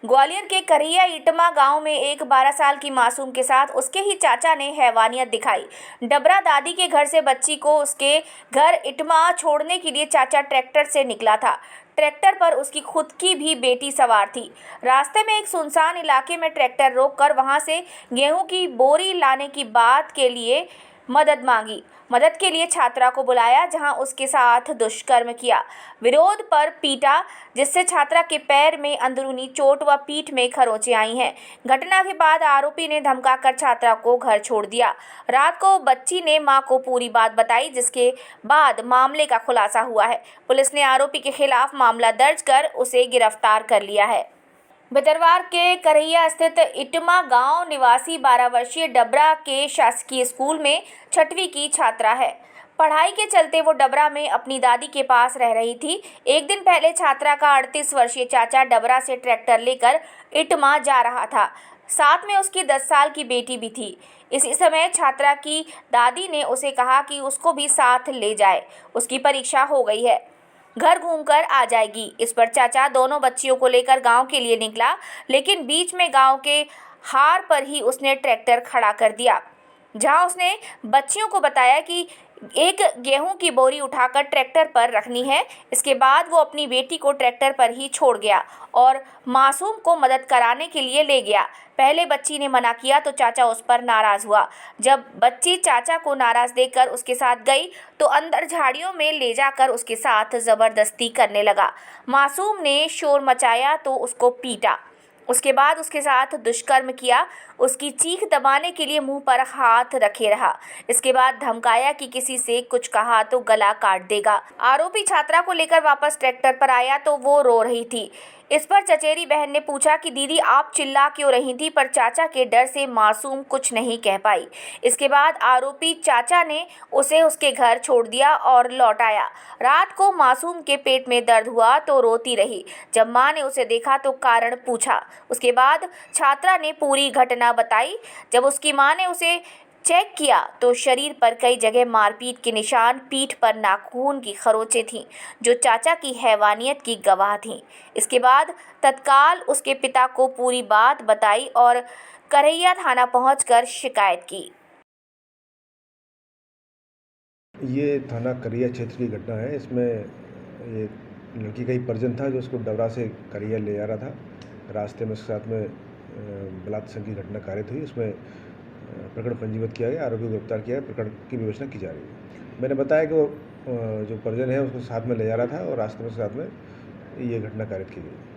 ग्वालियर के करहिया इटमा गांव में एक 12 साल की मासूम के साथ उसके ही चाचा ने हैवानियत दिखाई। डबरा दादी के घर से बच्ची को उसके घर इटमा छोड़ने के लिए चाचा ट्रैक्टर से निकला था। ट्रैक्टर पर उसकी खुद की भी बेटी सवार थी। रास्ते में एक सुनसान इलाके में ट्रैक्टर रोककर वहां से गेहूं की बोरी लाने की बात के लिए मदद मांगी। मदद के लिए छात्रा को बुलाया, जहां उसके साथ दुष्कर्म किया, विरोध पर पीटा, जिससे छात्रा के पैर में अंदरूनी चोट व पीठ में खरोंचें आई हैं। घटना के बाद आरोपी ने धमकाकर छात्रा को घर छोड़ दिया। रात को बच्ची ने मां को पूरी बात बताई, जिसके बाद मामले का खुलासा हुआ है। पुलिस ने आरोपी के खिलाफ मामला दर्ज कर उसे गिरफ्तार कर लिया है। भितरवार के करहिया स्थित इटमा गांव निवासी 12 वर्षीय डबरा के शासकीय स्कूल में 6वीं की छात्रा है। पढ़ाई के चलते वो डबरा में अपनी दादी के पास रह रही थी। एक दिन पहले छात्रा का 38 वर्षीय चाचा डबरा से ट्रैक्टर लेकर इटमा जा रहा था। साथ में उसकी 10 साल की बेटी भी थी। इसी समय छात्रा की दादी ने उसे कहा कि उसको भी साथ ले जाए, उसकी परीक्षा हो गई है, घर घूमकर आ जाएगी। इस पर चाचा दोनों बच्चियों को लेकर गांव के लिए निकला, लेकिन बीच में गांव के हार पर ही उसने ट्रैक्टर खड़ा कर दिया, जहां उसने बच्चियों को बताया कि एक गेहूं की बोरी उठाकर ट्रैक्टर पर रखनी है। इसके बाद वो अपनी बेटी को ट्रैक्टर पर ही छोड़ गया और मासूम को मदद कराने के लिए ले गया। पहले बच्ची ने मना किया तो चाचा उस पर नाराज हुआ। जब बच्ची चाचा को नाराज देखकर उसके साथ गई तो अंदर झाड़ियों में ले जाकर उसके साथ जबरदस्ती करने लगा। मासूम ने शोर मचाया तो उसको पीटा। उसके बाद उसके साथ दुष्कर्म किया। उसकी चीख दबाने के लिए मुंह पर हाथ रखे रहा। इसके बाद धमकाया कि किसी से कुछ कहा तो गला काट देगा। आरोपी छात्रा को लेकर वापस ट्रैक्टर पर आया तो वो रो रही थी। इस पर चचेरी बहन ने पूछा कि दीदी आप चिल्ला क्यों रही थी, पर चाचा के डर से मासूम कुछ नहीं कह पाई। इसके बाद आरोपी चाचा ने उसे उसके घर छोड़ दिया और लौट आया। रात को मासूम के पेट में दर्द हुआ तो रोती रही। जब मां ने उसे देखा तो कारण पूछा। उसके बाद छात्रा ने पूरी घटना बताई। जब उसकी मां ने उसे चेक किया तो शरीर पर कई जगह मारपीट के निशान, पीठ पर नाखून की खरोंचें थीं, जो चाचा की हैवानियत की गवाह थीं। इसके बाद तत्काल उसके पिता को पूरी बात बताई और करहिया थाना पहुंचकर शिकायत की। ये थाना करहिया क्षेत्र की घटना है। इसमें ये लड़की का ही परिजन था जो उसको डबरा से करहिया ले जा रहा था। रास्ते में उसके साथ में बलात्कार की घटना कारित हुई। उसमें प्रकरण पंजीबद्ध किया गया, आरोपी को गिरफ्तार किया गया, प्रकरण की विवेचना की जा रही है। मैंने बताया कि वो जो परिजन है उसको साथ में ले जा रहा था और रास्ते में उसके साथ में ये घटना कारित की गई।